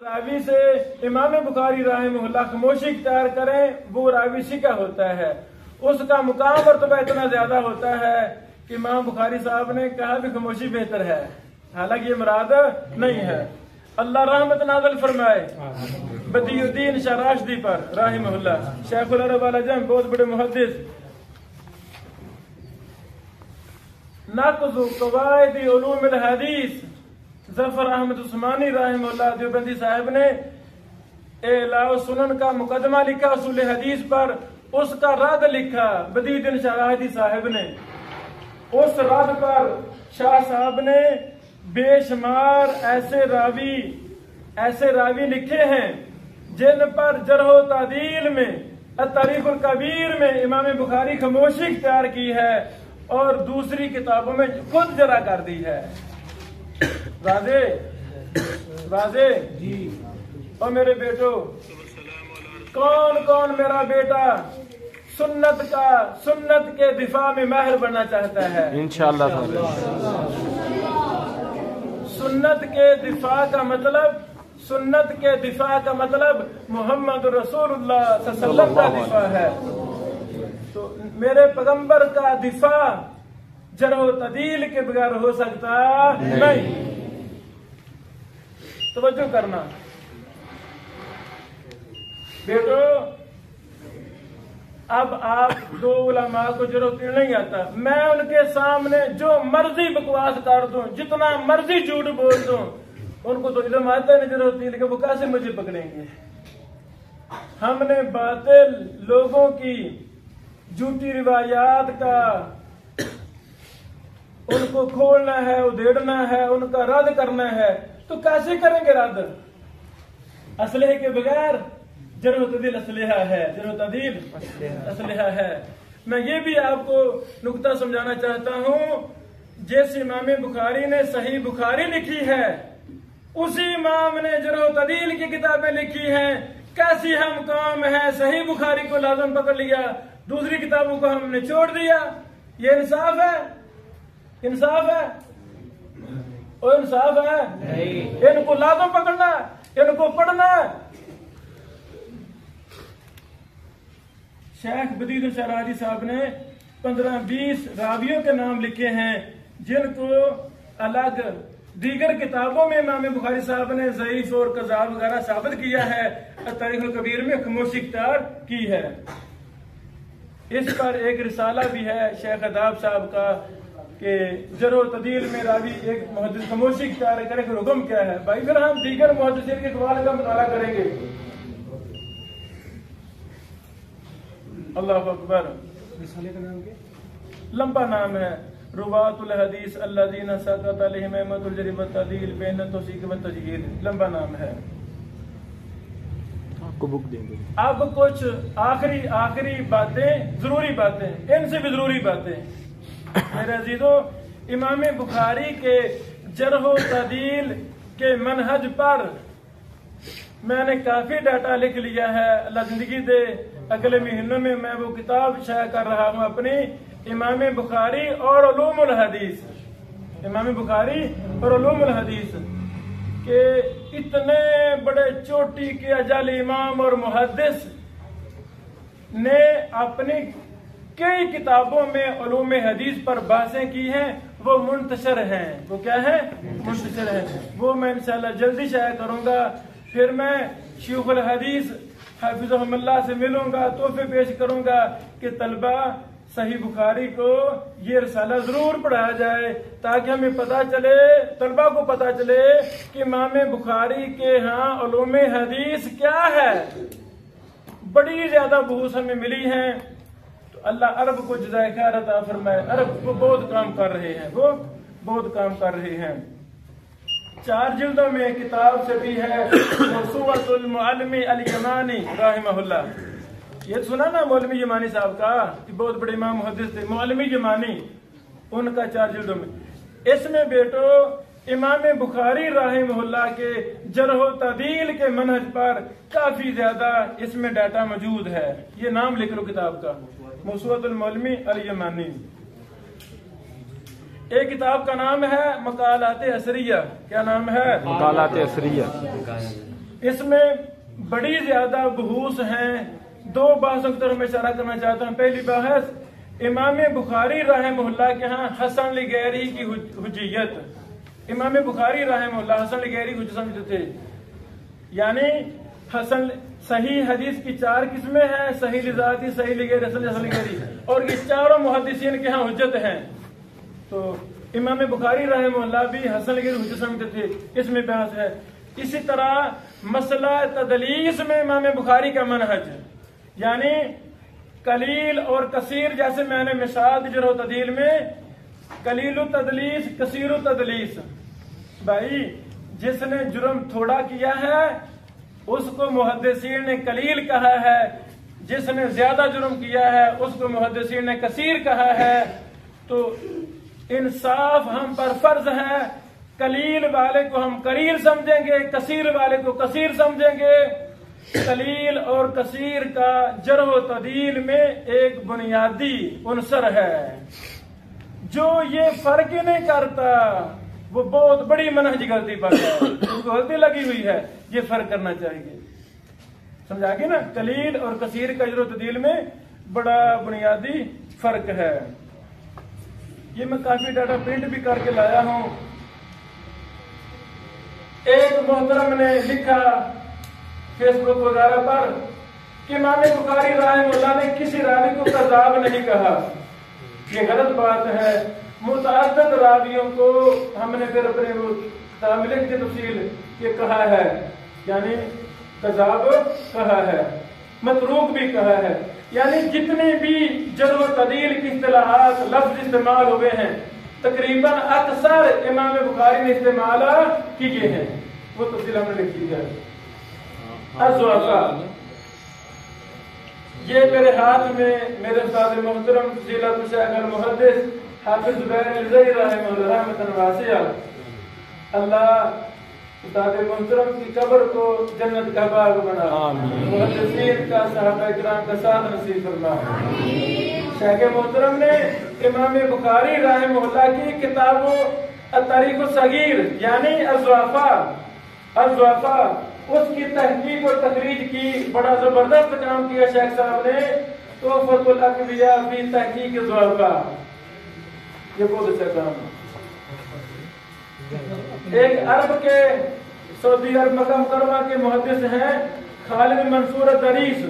रावी से इमाम बुखारी रहमहुल्लाह खामोशी इख्तियार करें, वो रावी शिका होता है, उसका मुकाम मर्तबा इतना ज्यादा होता है कि इमाम बुखारी साहब ने कहा भी खामोशी बेहतर है, हालांकि ये मुराद नहीं है। अल्लाह रहमत नाज़िल फरमाए बदियुद्दीन शराशदी पर रहमहुल्लाह, शेखुल अरब अल अजम, बहुत बड़े मुहद्दिस। नक़्ज़ु क़वाइद उलूमुल हदीस ज़फ़र अहमद उस्मानी रहमहुल्लाह देवबंदी साहब ने इलाउ सुनन का मुकदमा लिखा उसूल हदीस पर, उसका रद्द लिखा बदियुद्दीन शराशदी साहब ने। उस रद्द पर शाह साहब ने बेशुमार ऐसे रावी लिखे हैं जिन पर जरह तादील में तारीखुल कबीर में इमाम बुखारी खामोशी इख्तियार की है और दूसरी किताबों में खुद जरा कर दी है। वाजे वाजे जी। और मेरे बेटो, कौन कौन मेरा बेटा सुन्नत के दिफा में माहिर बनना चाहता है? इंशाअल्लाह। सुन्नत के दिफा का मतलब मोहम्मद रसूलुल्लाह सल्लल्लाहु अलैहि वसल्लम का दिफा है। तो मेरे पैगंबर का दिफा जरह तदील के बगैर हो सकता नहीं। तवज्जो करना बेटो, अब आप दो उलमा को जरूरत नहीं आता, मैं उनके सामने जो मर्जी बकवास कर दूं, जितना मर्जी झूठ बोल दूं, उनको तो इल्म आता नहीं जरूरत नहीं, लेकिन वो कैसे मुझे पकड़ेंगे? हमने बातिल लोगों की झूठी रिवायात का उनको खोलना है, उधेड़ना है, उनका रद्द करना है, तो कैसे करेंगे रद्द? असलहे के बगैर जरह तदील असलहा है, जरह तदील असलहा है। मैं ये भी आपको नुक्ता समझाना चाहता हूँ, जैसे इमाम बुखारी ने सही बुखारी लिखी है, उसी इमाम ने जरह तदील की किताबें लिखी हैं। कैसी हम कौम है, सही बुखारी को लाजम पकड़ लिया, दूसरी किताबों को हमने छोड़ दिया। ये इंसाफ है? इंसाफ है? और इंसाफ है नहीं। इनको लाजम पकड़ना, इनको पढ़ना। शेख बदीयुद्दीन शराशदी साहब ने 15-20 रावियों के नाम लिखे हैं जिनको अलग दीगर किताबों में इमाम बुखारी साहब ने ज़ईफ और कज़ाब वगैरह साबित किया है, तारीखुल कबीर में खामोशी इख्तियार की है। इस पर एक रिसाला भी है शेख अदाब साहब का कि जरह तदील में रावी एक मुहद्दिस खामोशी इख्तियार करे, फिर हुक्म क्या है? भाई फिर हम दीगर मुहद्दिसीन के अक़वाल का मुताला करेंगे। अल्लाह अकबर। रिसाले का नाम क्या? लंबा नाम है, रुवातुल हदीस अल्लज़ीना सकत अलैहिम अहमदुल जरीब तदील बैन तौसीक व तजहील, लंबा नाम है। आपको बुक देंगे। अब कुछ आखिरी बातें, जरूरी बातें, इनसे भी जरूरी बातें। मेरे अजीजों, इमाम बुखारी के जरह तदील के मनहज पर मैंने काफी डाटा लिख लिया है। अल्लाह जिंदगी दे, अगले महीनों में मैं वो किताब शाया कर रहा हूँ अपनी, इमाम बुखारी और उलूमुल हदीस, इमाम बुखारी और उलूमुल हदीस के इतने बड़े चोटी के अजल इमाम और मुहद्दिस ने अपनी कई किताबों में उलूम हदीस पर बातें की हैं, वो मुंतशर हैं। वो क्या है? मुंतशर है। वो मैं इंशाअल्लाह जल्दी शाया करूंगा। फिर मैं शेखुल हदीस हाफिज़हुल्लाह से मिलूंगा, तोहफे पेश करूंगा कि तलबा सही बुखारी को ये रिसाला जरूर पढ़ाया जाए, ताकि हमें पता चले, तलबा को पता चले कि इमाम बुखारी के यहाँ उलूम हदीस क्या है। बड़ी ज्यादा बहूस हमें मिली हैं, तो अल्लाह अरब को जज़ाए खैर अता फरमाए। अरब वो बहुत काम कर रहे हैं, वो बहुत काम कर रहे हैं। 4 जिल्दों में किताब से भी है मौसूअतुल मुअल्लिमी अल यमानी रहमहुल्लाह। ये सुना ना मौलवी यमानी साहब का, बहुत बड़े इमाम मुहद्दिस थे, मौलवी यमानी, उनका 4 जिल्दों में। इसमें बेटो इमाम बुखारी रहमहुल्लाह के जरह तदील के मनहज पर काफी ज्यादा इसमें डाटा मौजूद है। ये नाम लिख लो किताब का, मौसूअतुल मुअल्लिमी अल यमानी। एक किताब का नाम है मकालात असरिया। क्या नाम है? मकालात असरिया। इसमें बड़ी ज्यादा बहूस हैं। दो बहसों की तरफ मैं इशारा करना चाहता हूँ। पहली बहस, इमाम बुखारी रहमहुल्लाह के यहाँ हसन लिगैरी की हुज्जियत। इमाम बुखारी रहमहुल्लाह हसन लिगैरी हुज्जत समझते थे, यानी हसन सही हदीस की 4 किस्में हैं, सही लिजाती, सही लिगैरी, हसन लिगैरी, और ये चारों मुहद्दिसीन के यहाँ हुज्जत हैं। तो इमाम बुखारी रहमहुल्लाह भी हसन लिगैरी हुज्जत समझते थे, इसमें बहस है। इसी तरह मसला तदलीस में इमाम बुखारी का मनहज, यानी कलील और कसीर, जैसे मैंने मिसाल दी जरह तदील में, कलील तदलीस, कसीर तदलीस। भाई जिसने जुर्म थोड़ा किया है उसको मुहद्दिसीन ने कलील कहा है, जिसने ज्यादा जुर्म किया है उसको मुहद्दिसीन ने कसीर कहा है। तो इंसाफ हम पर फर्ज है, कलील वाले को हम कलील समझेंगे, कसीर वाले को कसीर समझेंगे। कलील और कसीर का जरह तदील में एक बुनियादी उनसर है, जो ये फर्क ही नहीं करता वो बहुत बड़ी मनहजी गलती पर है, उनको गलती लगी हुई है, ये फर्क करना चाहिए। समझा गए ना? कलील और कसीर का जरह तदील में बड़ा बुनियादी फर्क है। ये मैं काफी डाटा प्रिंट भी करके लाया हूं। एक मोहतरम ने लिखा फेसबुक वगैरह पर कि इमाम बुखारी रहमहुल्लाह ने किसी रावी को कज़ाब नहीं कहा। ये गलत बात है। मुतअद्दिद रावियों को हमने फिर अपने किताब में लिख दी तफसील ये कहा है, यानी कज़ाब कहा है, मतरूक भी कहा है। यानी जितने भी जर्ह तदील की इस्तिलाहात लफ्ज इस्तेमाल हुए हैं तकरीबन अक्सर इमाम बुखारी ने इस्तेमाल किए हैं, वो तफसील हमने लिख दी है। ये मेरे हाथ में मेरे उस्ताद मोहतरम फज़ीलत शेख अल मुहद्दिस हाफिज ज़ुबैर अलज़ई रहमतुल्लाह रहमतन वासिया, अल्लाह उस्ताद मोहतरम की कब्र को जन्नत का बाग बना, मुहद्दिसीन का सहाबा किराम का साथ नसीब फरमा। शेख मोहतरम ने इमाम बुखारी रहमहुल्लाह की किताब अत-तारीख़ अस-सगीर यानी अज़्ज़ुआफ़ा उसकी तहकीक और तखरीज की बड़ा जबरदस्त काम किया शेख साहब ने। तोहफ़तुल अक़विया फ़ी तहकीक ज़ुआफ़ा, ये बहुत अच्छा काम है। एक अरब के सऊदी अरब मक्का मुकर्रमा के मुहद्दिस हैं खालिद मंसूर अद-दरीस,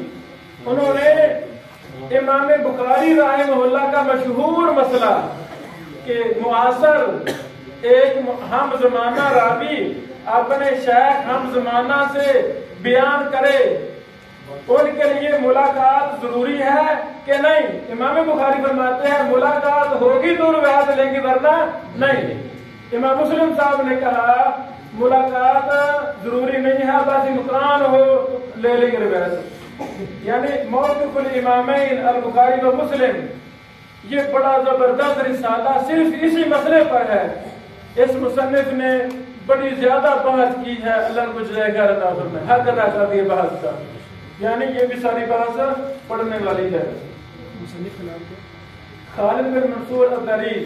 उन्होंने इमाम बुखारी रहमहुल्लाह का मशहूर मसला कि मुआसर एक हम ज़माना रावी अपने शेख हम जमाना से बयान करे, उनके लिए मुलाकात जरूरी है कि नहीं? इमाम बुखारी फरमाते हैं मुलाकात होगी तो रिवायत लेंगे वरना नहीं। इमाम मुस्लिम साहब ने कहा मुलाकात जरूरी नहीं है, बस इम्कान हो तो ले लेंगे रिवायत। यानी मौक़िफ़ुल इमामैन अल बुखारी व मुस्लिम, ये बड़ा जबरदस्त रिसाला सिर्फ इसी मसले पर है। इस मुसन्निफ ने बड़ी ज्यादा बहस की है, अल्लाह को जज़ाए में हक अदा कर दिया बहस का, यानी ये भी सारी बहस पढ़ने वाली है। खालिद बिन मंसूर अद-दरीस,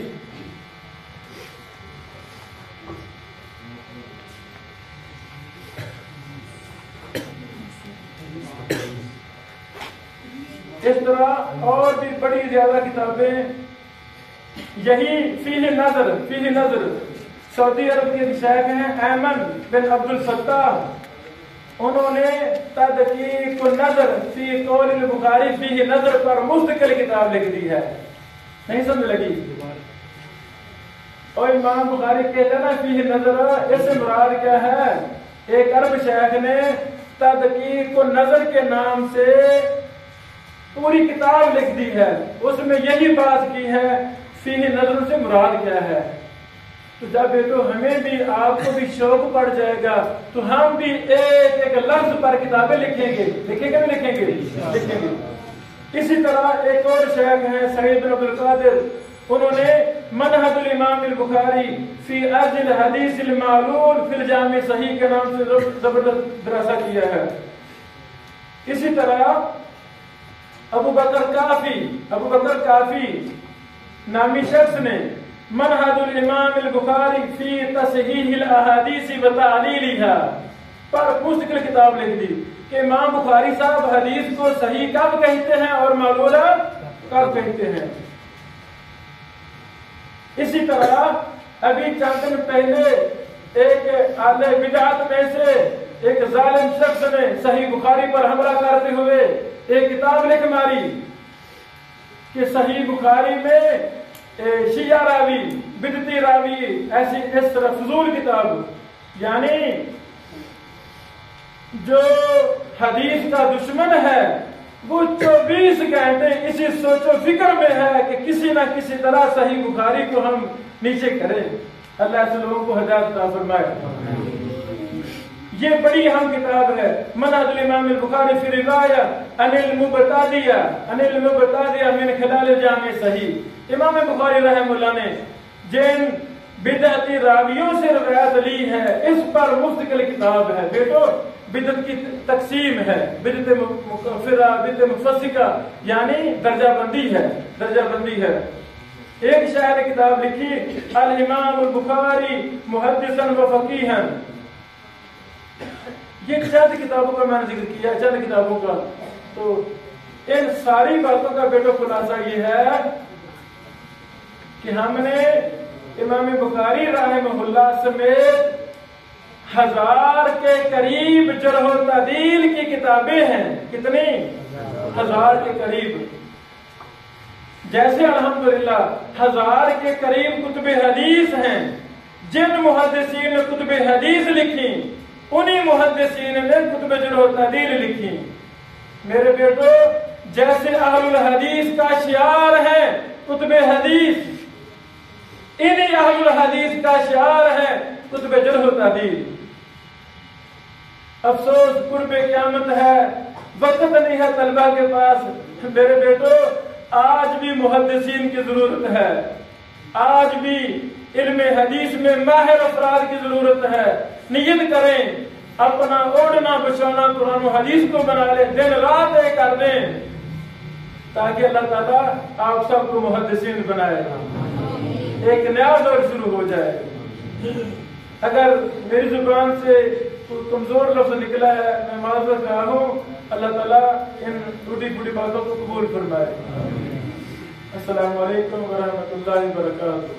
इस तरह और भी बड़ी ज्यादा किताबें। यही फीह नज़र सऊदी अरब के शेख हैं ऐमन बिन अब्दुल सत्ताह, उन्होंने तदकीक नज़र फी कौल बुखारी फीह नज़र पर मुस्तकिल किताब लिख दी है। नहीं समझ लगी? और इमाम बुखारी कहते हैं ना फीह नज़र, इससे मुराद क्या है? एक अरब शेख ने तदकीक नज़र के नाम से पूरी किताब लिख दी है, उसमें यही बात की है फीह नज़र से मुराद क्या है। तो जब ये तो हमें भी आपको भी शौक पड़ जाएगा तो हम भी एक एक लफ्ज पर किताबें लिखेंगे भी लिखेंगे। इसी तरह एक और शेख हैं सईद बिन अब्दुल कादिर, उन्होंने मनहजुल इमाम अल बुखारी फी अर्जिल हदीस अल मालूल फिल जामी सही के नाम से जबरदस्त दरासा किया है। इसी तरह अबू बकर काफी नामी शख्स ने मनहजुल इमाम अल बुखारी फी तसहीह अल अहादीस व तालीलिहा पर मुस्तकिल किताब लिख दी कि इमाम बुखारी साहब हदीस को सही कब कहते हैं और मकबूला कब कहते हैं। इसी तरह अभी चंद दिन पहले एक आले बिदअत में से एक जालिम शख्स ने सही बुखारी पर हमला करते हुए एक किताब लिख मारी कि सही बुखारी में शिया रावी, बिदती रावी, ऐसी इस तरह फजूल किताब, यानी जो हदीस का दुश्मन है वो 24 घंटे इसी सोचो फिक्र में है कि किसी ना किसी तरह सही बुखारी को हम नीचे करें। अल्लाह ऐसे लोगों को हिदायत अता फरमाए। ये बड़ी अहम किताब है, मनहजुल इमाम बुखारी फी रिवाया अनिल मुबतदिया मिन खिलाल जामे सही। इमाम बुखारी रहमतुल्लाह ने जिन बिदअती रावियों से रिवायत ली है इस पर मुस्तकिल किताब है। बेटो बिदअत की तकसीम है, बिदअत मुकफ्फिरा, बिदअत मुफस्सिका, यानी दर्जाबंदी है। एक शायर ने किताब लिखी अल इमाम बुखारी मुहद्दिसन व फकीहन। ये चंद किताबों का मैंने जिक्र किया, चंद किताबों का। तो इन सारी बातों का बेटो खुलासा ये है कि हमने इमाम बुखारी रहमहुल्लाह समेत 1000 के करीब जरह व तादील की किताबें हैं। कितनी? 1000 के करीब। जैसे अल्हम्दुलिल्लाह 1000 के करीब कुतुब हदीस हैं। जिन मुहद्दिसीन ने कुतुब हदीस लिखी उन्हीं मुहद्दिसीन ने कुतुब जरह व तादील लिखी। मेरे बेटो जैसे अहलुल हदीस का शियार है कुतुब हदीस, इन्हीं अहलुल हदीस का शियार है कुतुब जरह व तादील। अफसोस कुर्बे क़यामत है, वक्त नहीं है तलबा के पास। मेरे बेटो आज भी मुहद्दिसीन की जरूरत है, आज भी इल्मे हदीस में माहिर अफराद की जरूरत है। नियत करें अपना ओढ़ना बिछौना कुरान और हदीस को बना ले, दिन रात एक कर दें ताकि अल्लाह ताला आप सबको मुहद्दिसीन बनाए, एक नया दौर शुरू हो जाए। अगर मेरी जुबान से कमजोर लफ्ज निकला है मैं माजरत चाहता हूँ। अल्लाह ताला इन टूटी फूटी बातों को कबूल फरमाए। अस्सलामु अलैकुम व रहमतुल्लाहि व बरकातुहू।